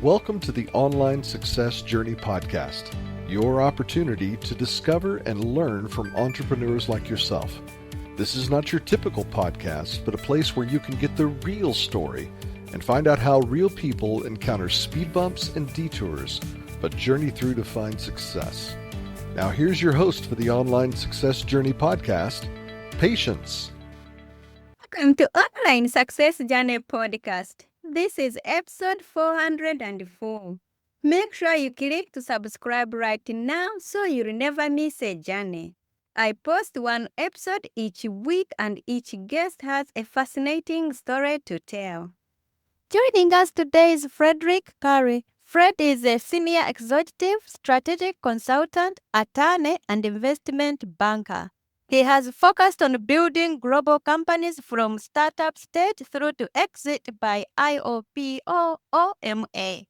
Welcome to the Online Success Journey podcast, your opportunity to discover and learn from entrepreneurs like yourself. This is not your typical podcast, but a place where you can get the real story and find out how real people encounter speed bumps and detours, but journey through to find success. Now here's your host for the Online Success Journey podcast, Patience. Welcome to Online Success Journey podcast. This is episode 404. Make sure you click to subscribe right now so you'll never miss a journey. I post one episode each week and each guest has a fascinating story to tell. Joining us today is Frederick Cary. Fred is a senior executive, strategic consultant, attorney, and investment banker. He has focused on building global companies from startup stage through to exit by IPO or MA.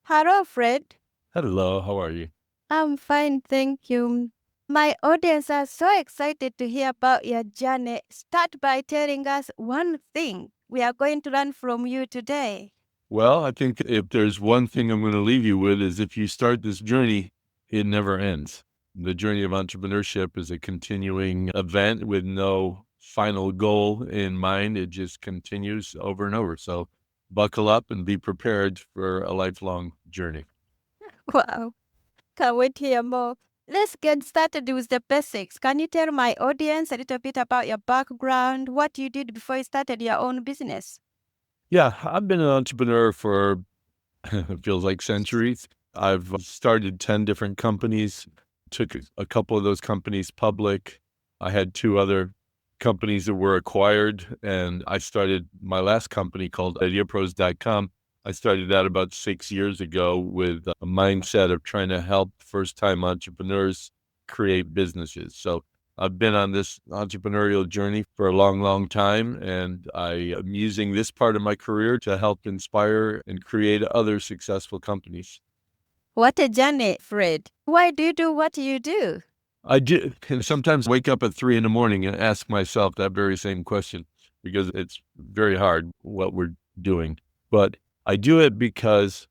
Hello, Fred. Hello, how are you? I'm fine, thank you. My audience are so excited to hear about your journey. Start by telling us one thing we are going to learn from you today. Well, I think if there's one thing I'm going to leave you with is if you start this journey, it never ends. The journey of entrepreneurship is a continuing event with no final goal in mind. It just continues over and over. So buckle up and be prepared for a lifelong journey. Wow. Can't wait to hear more. Let's get started with the basics. Can you tell my audience a little bit about your background, what you did before you started your own business? Yeah, I've been an entrepreneur for, it feels like centuries. I've started 10 different companies, took a couple of those companies public. I had 2 other companies that were acquired, and I started my last company called ideapros.com. I started that about 6 years ago with a mindset of trying to help first-time entrepreneurs create businesses. So I've been on this entrepreneurial journey for a long, long time, and I am using this part of my career to help inspire and create other successful companies. What a journey, Fred. Why do you do what you do? I do, and sometimes wake up at 3 a.m. and ask myself that very same question because it's very hard what we're doing. But I do it because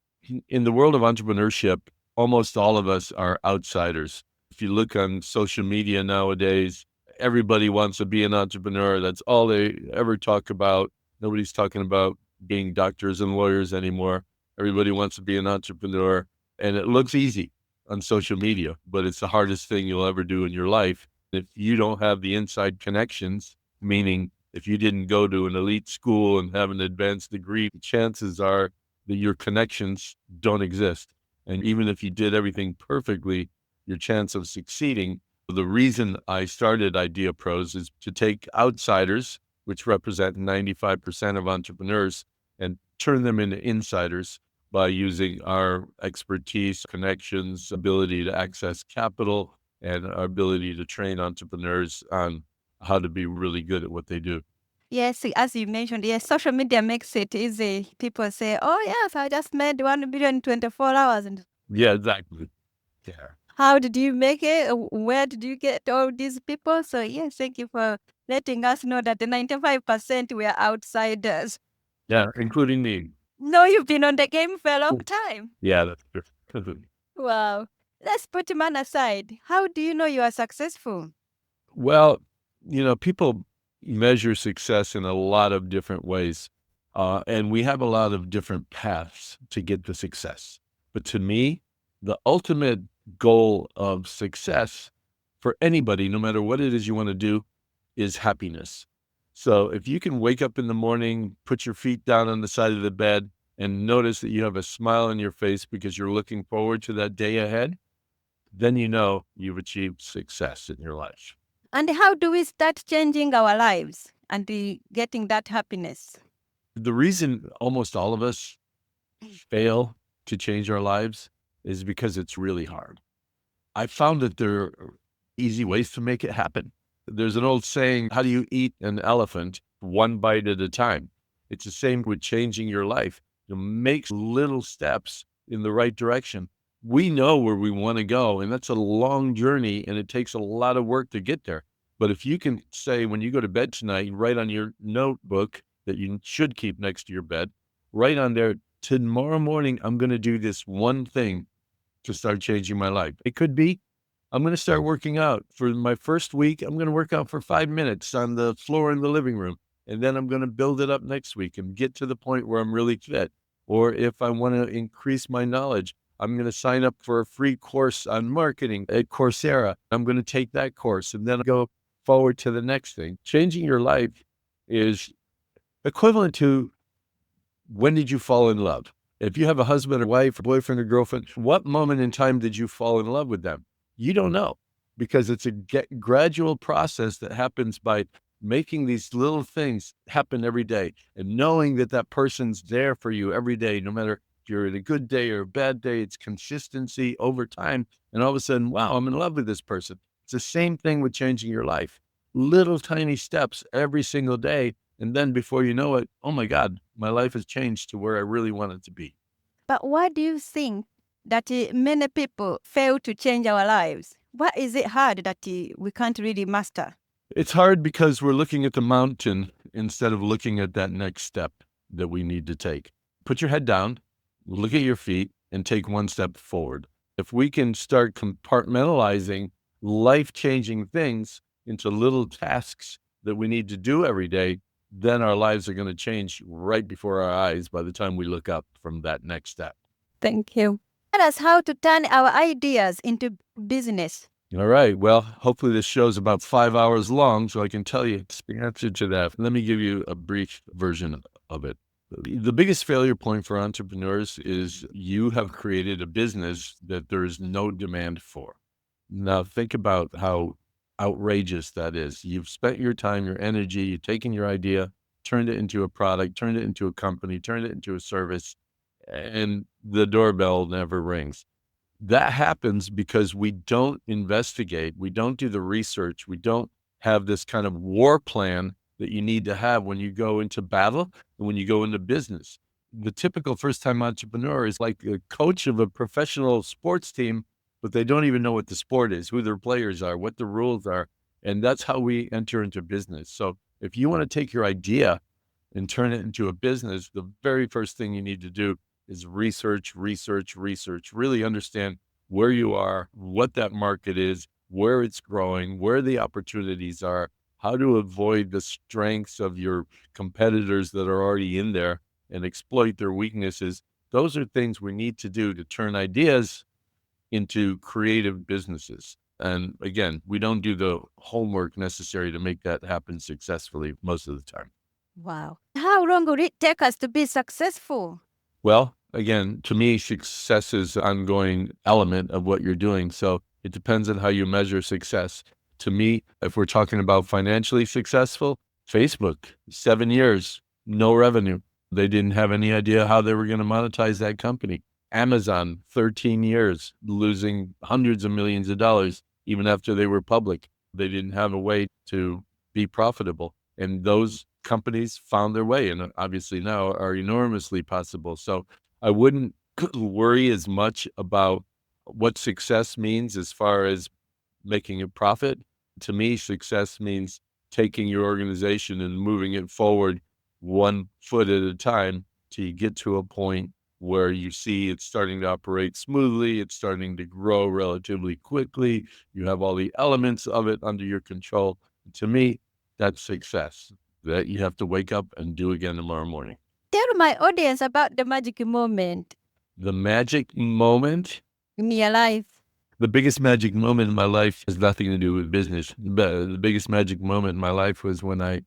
in the world of entrepreneurship, almost all of us are outsiders. If you look on social media nowadays, everybody wants to be an entrepreneur. That's all they ever talk about. Nobody's talking about being doctors and lawyers anymore. Everybody wants to be an entrepreneur. And it looks easy on social media, but it's the hardest thing you'll ever do in your life. If you don't have the inside connections, meaning if you didn't go to an elite school and have an advanced degree, chances are that your connections don't exist. And even if you did everything perfectly, your chance of succeeding. The reason I started Idea Pros is to take outsiders, which represent 95% of entrepreneurs, and turn them into insiders by using our expertise, connections, ability to access capital, and our ability to train entrepreneurs on how to be really good at what they do. Yes, as you mentioned, yes, social media makes it easy. People say, oh, yes, I just made 1 billion in 24 hours. And Yeah, exactly. Yeah. how did you make it? Where did you get all these people? So, yes, thank you for letting us know that the 95% were outsiders. Yeah, including me. No, you've been on the game for a long time. Yeah, that's true. Wow. Let's put man aside. How do you know you are successful? Well, people measure success in a lot of different ways, and we have a lot of different paths to get to success. But to me, the ultimate goal of success for anybody, no matter what it is you want to do, is happiness. So if you can wake up in the morning, put your feet down on the side of the bed, and notice that you have a smile on your face because you're looking forward to that day ahead, then you know you've achieved success in your life. And how do we start changing our lives and getting that happiness? The reason almost all of us fail to change our lives is because it's really hard. I found that there are easy ways to make it happen. There's an old saying, how do you eat an elephant? One bite at a time. It's the same with changing your life. Make little steps in the right direction. We know where we want to go, and that's a long journey, and it takes a lot of work to get there. But if you can say, when you go to bed tonight, write on your notebook that you should keep next to your bed, write on there tomorrow morning, I'm going to do this one thing to start changing my life. It could be, I'm going to start working out. For my first week, I'm going to work out for 5 minutes on the floor in the living room. And then I'm going to build it up next week and get to the point where I'm really fit. Or if I want to increase my knowledge, I'm going to sign up for a free course on marketing at Coursera. I'm going to take that course and then go forward to the next thing. Changing your life is equivalent to, when did you fall in love? If you have a husband or wife or boyfriend or girlfriend, what moment in time did you fall in love with them? You don't know, because it's a gradual process that happens by making these little things happen every day and knowing that that person's there for you every day, no matter if you're in a good day or a bad day. It's consistency over time. And all of a sudden, wow, I'm in love with this person. It's the same thing with changing your life. Little tiny steps every single day. And then before you know it, oh my God, my life has changed to where I really want it to be. But why do you think that many people fail to change our lives? Why is it hard that we can't really master? It's hard because we're looking at the mountain instead of looking at that next step that we need to take. Put your head down, look at your feet, and take one step forward. If we can start compartmentalizing life-changing things into little tasks that we need to do every day, then our lives are going to change right before our eyes by the time we look up from that next step. Thank you. Tell us how to turn our ideas into business. All right. Well, hopefully this show's about 5 hours long, so I can tell you the answer to that. Let me give you a brief version of it. The biggest failure point for entrepreneurs is you have created a business that there is no demand for. Now, think about how outrageous that is. You've spent your time, your energy, you've taken your idea, turned it into a product, turned it into a company, turned it into a service, and the doorbell never rings. That happens because we don't investigate, we don't do the research, we don't have this kind of war plan that you need to have when you go into battle and when you go into business. The typical first-time entrepreneur is like a coach of a professional sports team, but they don't even know what the sport is, who their players are, what the rules are. And that's how we enter into business. So if you want to take your idea and turn it into a business, the very first thing you need to do is research, really understand where you are, what that market is, where it's growing, where the opportunities are, how to avoid the strengths of your competitors that are already in there and exploit their weaknesses. Those are things we need to do to turn ideas into creative businesses. And again, we don't do the homework necessary to make that happen successfully most of the time. Wow. How long would it take us to be successful? Well, again, to me, success is an ongoing element of what you're doing. So it depends on how you measure success. To me, if we're talking about financially successful, Facebook, 7 years, no revenue. They didn't have any idea how they were going to monetize that company. Amazon, 13 years, losing hundreds of millions of dollars, even after they were public. They didn't have a way to be profitable. And those companies found their way, and obviously now are enormously possible. So I wouldn't worry as much about what success means as far as making a profit. To me, success means taking your organization and moving it forward 1 foot at a time till you get to a point where you see it's starting to operate smoothly, it's starting to grow relatively quickly, you have all the elements of it under your control. To me, that's success, that you have to wake up and do again tomorrow morning. Tell my audience about the magic moment The magic moment? in your life. The biggest magic moment in my life has nothing to do with business. The biggest magic moment in my life was when I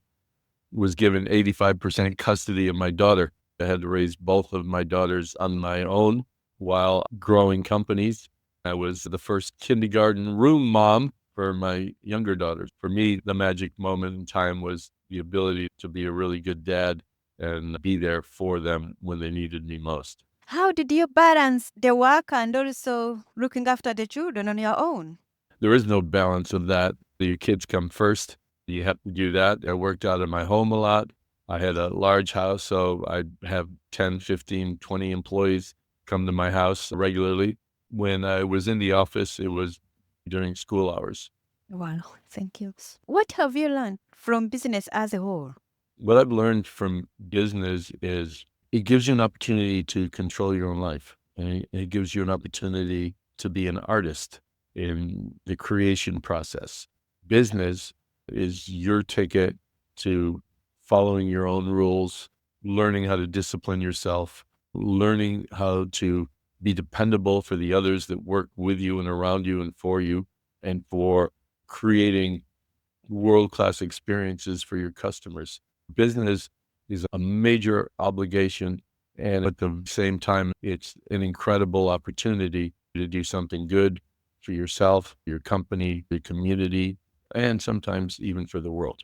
was given 85% custody of my daughter. I had to raise both of my daughters on my own while growing companies. I was the first kindergarten room mom for my younger daughters. For me, the magic moment in time was the ability to be a really good dad and be there for them when they needed me most. How did you balance the work and also looking after the children on your own? There is no balance of that. Your kids come first. You have to do that. I worked out of my home a lot. I had a large house, so I'd have 10, 15, 20 employees come to my house regularly. When I was in the office, it was during school hours. Wow, thank you. What have you learned from business as a whole? What I've learned from business is it gives you an opportunity to control your own life. And it gives you an opportunity to be an artist in the creation process. Business is your ticket to following your own rules, learning how to discipline yourself, learning how to be dependable for the others that work with you and around you and for creating world-class experiences for your customers. Business is a major obligation, and at the same time, it's an incredible opportunity to do something good for yourself, your company, your community, and sometimes even for the world.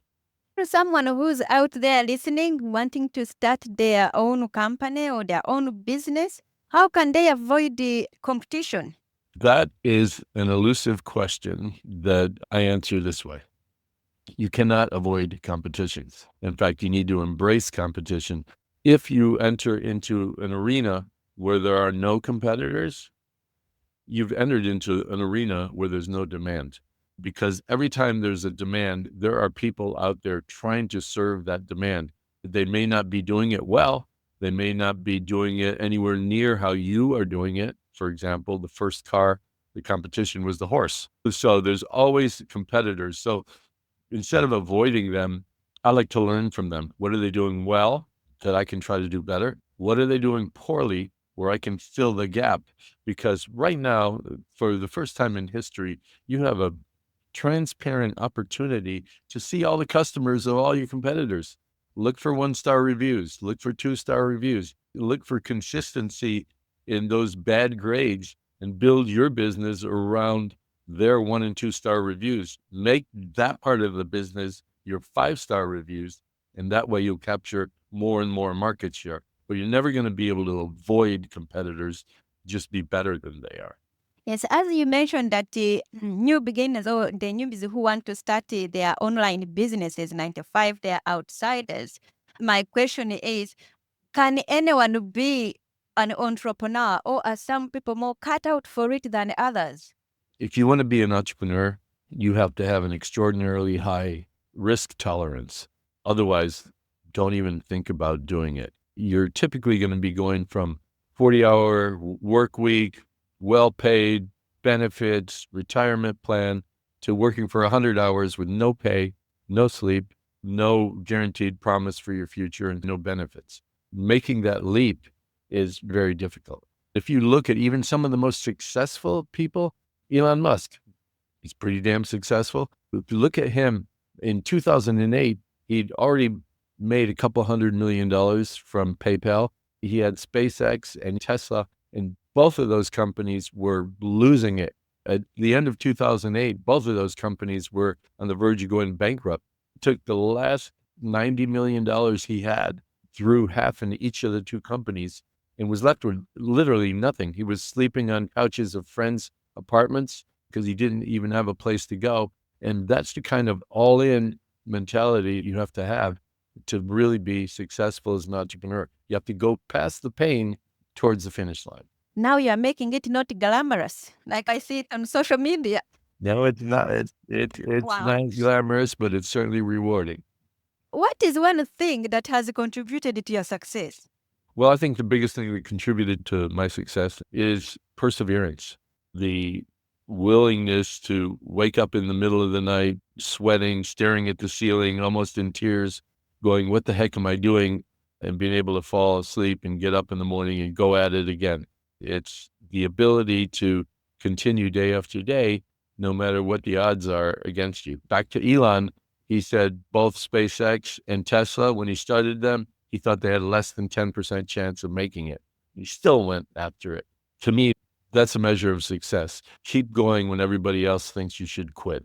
For someone who's out there listening, wanting to start their own company or their own business, how can they avoid the competition? That is an elusive question that I answer this way. You cannot avoid competitions. In fact, you need to embrace competition. If you enter into an arena where there are no competitors, you've entered into an arena where there's no demand. Because every time there's a demand, there are people out there trying to serve that demand. They may not be doing it well. They may not be doing it anywhere near how you are doing it. For example, the first car, the competition was the horse. So there's always competitors. So instead of avoiding them, I like to learn from them. What are they doing well that I can try to do better? What are they doing poorly where I can fill the gap? Because right now, for the first time in history, you have a transparent opportunity to see all the customers of all your competitors. Look for 1-star reviews, look for 2-star reviews, look for consistency in those bad grades and build your business around their 1 and 2-star reviews. Make that part of the business your 5-star reviews, and that way you'll capture more and more market share. But you're never going to be able to avoid competitors, just be better than they are. Yes, as you mentioned that the new beginners or the newbies who want to start their online businesses, 9 to 5, they're outsiders. My question is, can anyone be an entrepreneur, or are some people more cut out for it than others? If you want to be an entrepreneur, you have to have an extraordinarily high risk tolerance. Otherwise, don't even think about doing it. You're typically going to be going from 40-hour work week, well-paid, benefits, retirement plan, to working for 100 hours with no pay, no sleep, no guaranteed promise for your future, and no benefits. Making that leap is very difficult. If you look at even some of the most successful people, Elon Musk, he's pretty damn successful. If you look at him in 2008, he'd already made a couple $100 million from PayPal. He had SpaceX and Tesla, and both of those companies were losing it. At the end of 2008, both of those companies were on the verge of going bankrupt. He took the last $90 million he had, threw half in each of the two companies, and was left with literally nothing. He was sleeping on couches of friends' apartments because he didn't even have a place to go. And that's the kind of all-in mentality you have to really be successful as an entrepreneur. You have to go past the pain towards the finish line. Now you're making it not glamorous, like I see it on social media. No, it's not. It's Wow. not glamorous, but it's certainly rewarding. What is one thing that has contributed to your success? Well, I think the biggest thing that contributed to my success is perseverance. The willingness to wake up in the middle of the night, sweating, staring at the ceiling, almost in tears, going, what the heck am I doing? And being able to fall asleep and get up in the morning and go at it again. It's the ability to continue day after day, no matter what the odds are against you. Back to Elon, he said both SpaceX and Tesla, when he started them, he thought they had less than 10% chance of making it. He still went after it. To me, that's a measure of success. Keep going when everybody else thinks you should quit.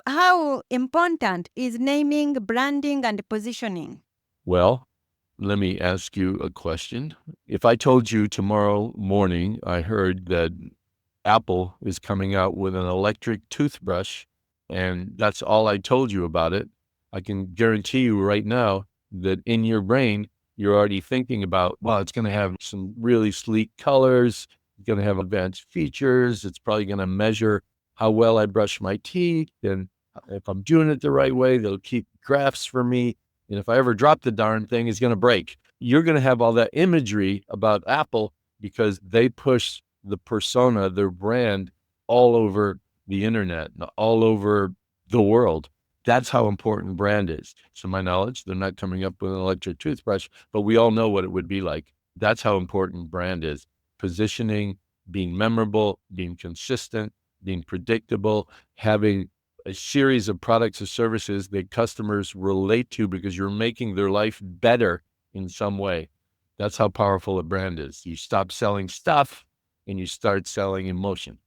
How important is naming, branding, and positioning? Well, let me ask you a question. If I told you tomorrow morning, I heard that Apple is coming out with an electric toothbrush, and that's all I told you about it, I can guarantee you right now that in your brain, you're already thinking about, well, it's going to have some really sleek colors, it's going to have advanced features, it's probably going to measure how well I brush my teeth, and if I'm doing it the right way, they'll keep graphs for me. And if I ever drop the darn thing, it's going to break. you're going to have all that imagery about Apple because they push the persona, their brand, all over the internet, all over the world. That's how important brand is. To my knowledge, they're not coming up with an electric toothbrush, but we all know what it would be like. That's how important brand is. Positioning, being memorable, being consistent, being predictable, having a series of products or services that customers relate to because you're making their life better in some way. That's how powerful a brand is. You stop selling stuff and you start selling emotion.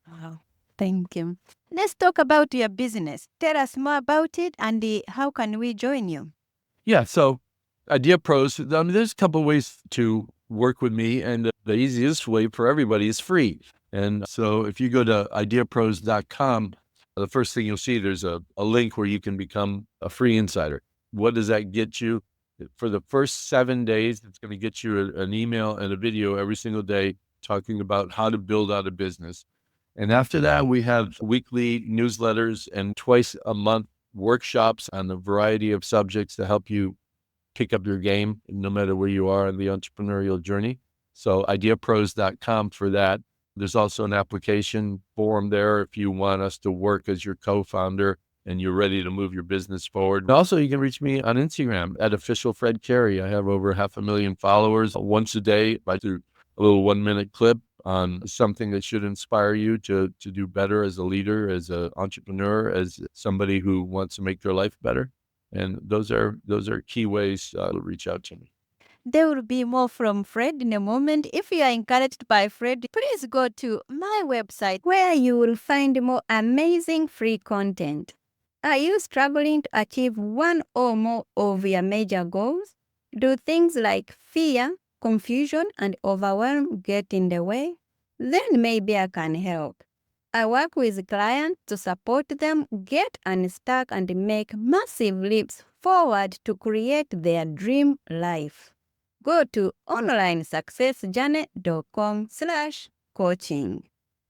Wow. Thank you. Let's talk about your business. Tell us more about it and how can we join you? Yeah, so Idea Pros, there's a couple ways to work with me, and the easiest way for everybody is free. And so if you go to ideapros.com, the first thing you'll see, there's a link where you can become a free insider. What does that get you? For the first 7 days, it's going to get you an email and a video every single day talking about how to build out a business. And after that, we have weekly newsletters and twice a month workshops on a variety of subjects to help you pick up your game, no matter where you are in the entrepreneurial journey. So ideapros.com for that. There's also an application form there if you want us to work as your co-founder and you're ready to move your business forward. And also, you can reach me on Instagram at official Fred Cary. I have over 500,000 followers. Once a day, I do a little 1-minute clip on something that should inspire you to do better as a leader, as an entrepreneur, as somebody who wants to make their life better. And those are key ways to reach out to me. There will be more from Fred in a moment. If you are encouraged by Fred, please go to my website where you will find more amazing free content. Are you struggling to achieve one or more of your major goals? Do things like fear, confusion, and overwhelm get in the way? Then maybe I can help. I work with clients to support them get unstuck and make massive leaps forward to create their dream life. Go to onlinesuccessjourney.com/coaching.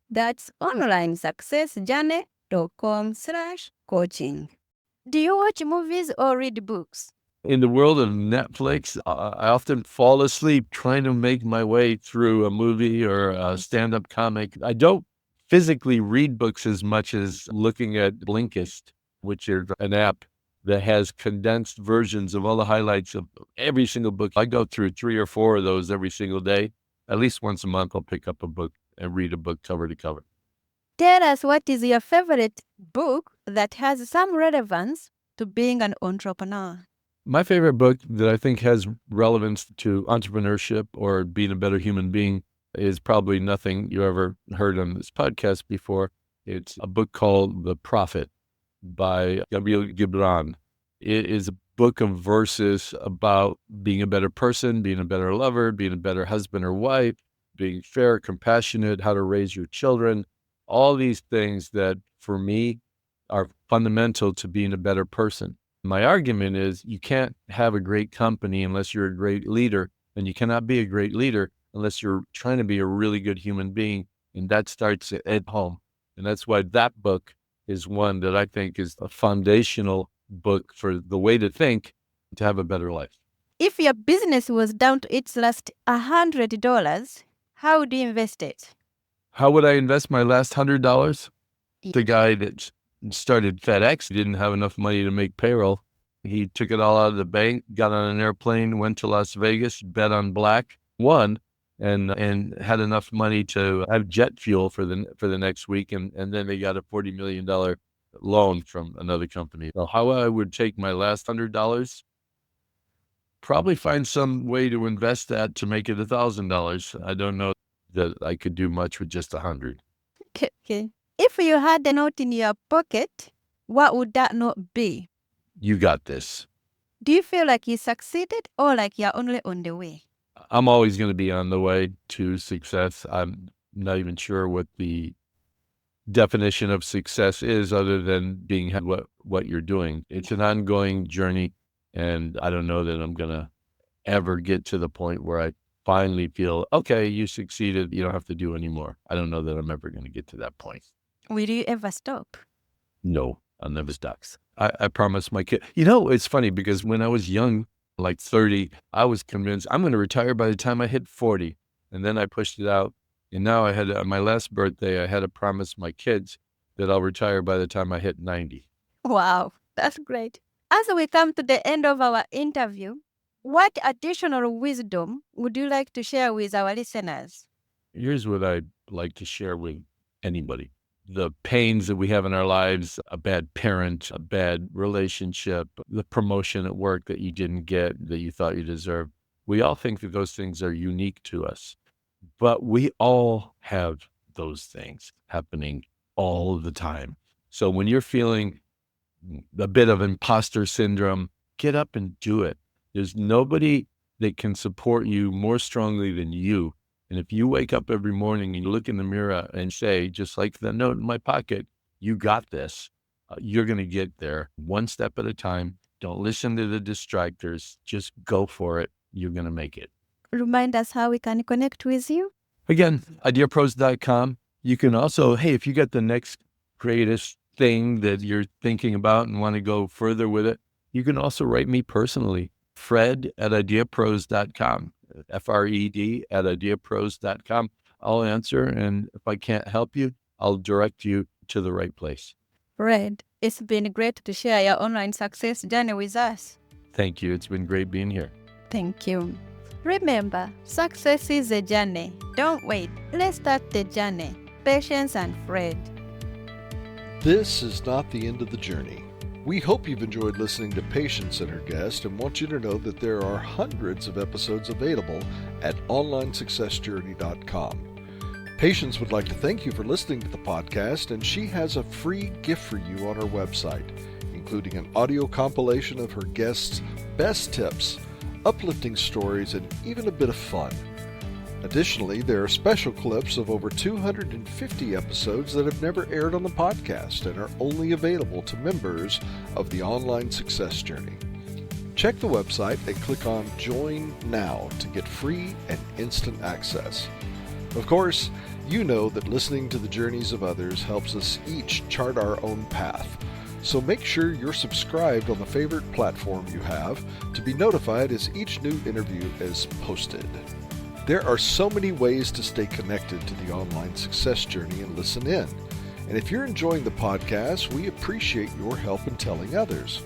That's onlinesuccessjourney.com/coaching. Do you watch movies or read books? In the world of Netflix, I often fall asleep trying to make my way through a movie or a stand-up comic. I don't physically read books as much as looking at Blinkist, which is an app that has condensed versions of all the highlights of every single book. I go through 3 or 4 of those every single day. At least once a month, I'll pick up a book and read a book cover to cover. Tell us what is your favorite book that has some relevance to being an entrepreneur. My favorite book that I think has relevance to entrepreneurship or being a better human being is probably nothing you ever heard on this podcast before. It's a book called The Prophet by Gabriel Gibran. It is a book of verses about being a better person, being a better lover, being a better husband or wife, being fair, compassionate, how to raise your children, all these things that for me are fundamental to being a better person. My argument is you can't have a great company unless you're a great leader, and you cannot be a great leader unless you're trying to be a really good human being, and that starts at home. And that's why that book is one that I think is a foundational book for the way to think to have a better life. If your business was down to its last $100, how would you invest it? How would I invest my last $100? Yeah. The guy that started FedEx didn't have enough money to make payroll. He took it all out of the bank, got on an airplane, went to Las Vegas, bet on black, won, and had enough money to have jet fuel for the next week, and then they got a $40 million loan from another company. So how I would take my last $100, probably find some way to invest that to make it $1,000. I don't know that I could do much with just 100. Okay. If you had a note in your pocket, what would that note be? You got this. Do you feel like you succeeded or like you're only on the way? I'm always going to be on the way to success. I'm not even sure what the definition of success is other than being what you're doing. It's an ongoing journey, and I don't know that I'm going to ever get to the point where I finally feel, okay, you succeeded, you don't have to do anymore. I don't know that I'm ever going to get to that point. Will you ever stop? No, I'll never stop. I promise my kid. You know, it's funny because when I was young, like 30, I was convinced I'm going to retire by the time I hit 40. And then I pushed it out. And now I had, on my last birthday, I had to promise my kids that I'll retire by the time I hit 90. Wow, that's great. As we come to the end of our interview, what additional wisdom would you like to share with our listeners? Here's what I'd like to share with anybody. The pains that we have in our lives, a bad parent, a bad relationship, the promotion at work that you didn't get, that you thought you deserved. We all think that those things are unique to us, but we all have those things happening all the time. So when you're feeling a bit of imposter syndrome, get up and do it. There's nobody that can support you more strongly than you. And if you wake up every morning and you look in the mirror and say, just like the note in my pocket, you got this, you're going to get there one step at a time. Don't listen to the distractors. Just go for it. You're going to make it. Remind us how we can connect with you. Again, ideapros.com. You can also, hey, if you got the next greatest thing that you're thinking about and want to go further with it, you can also write me personally, Fred@ideapros.com. Fred@ideapros.com. I'll answer, and if I can't help you, I'll direct you to the right place. Fred, it's been great to share your online success journey with us. Thank you. It's been great being here. Thank you. Remember, success is a journey. Don't wait. Let's start the journey. Patience and Fred. This is not the end of the journey. We hope you've enjoyed listening to Patience and her guest and want you to know that there are hundreds of episodes available at onlinesuccessjourney.com. Patience would like to thank you for listening to the podcast, and she has a free gift for you on her website, including an audio compilation of her guests' best tips, uplifting stories, and even a bit of fun. Additionally, there are special clips of over 250 episodes that have never aired on the podcast and are only available to members of the Online Success Journey. Check the website and click on Join Now to get free and instant access. Of course, you know that listening to the journeys of others helps us each chart our own path. So make sure you're subscribed on the favorite platform you have to be notified as each new interview is posted. There are so many ways to stay connected to the Online Success Journey and listen in. And if you're enjoying the podcast, we appreciate your help in telling others.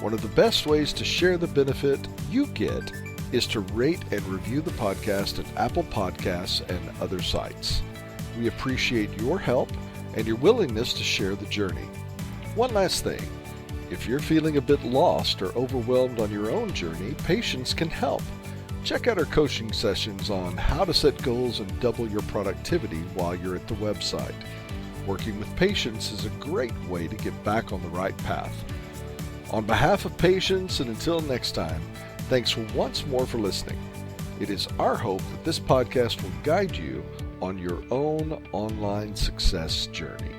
One of the best ways to share the benefit you get is to rate and review the podcast at Apple Podcasts and other sites. We appreciate your help and your willingness to share the journey. One last thing. If you're feeling a bit lost or overwhelmed on your own journey, Patience can help. Check out our coaching sessions on how to set goals and double your productivity while you're at the website. Working with Patience is a great way to get back on the right path. On behalf of Patience, and until next time, thanks once more for listening. It is our hope that this podcast will guide you on your own online success journey.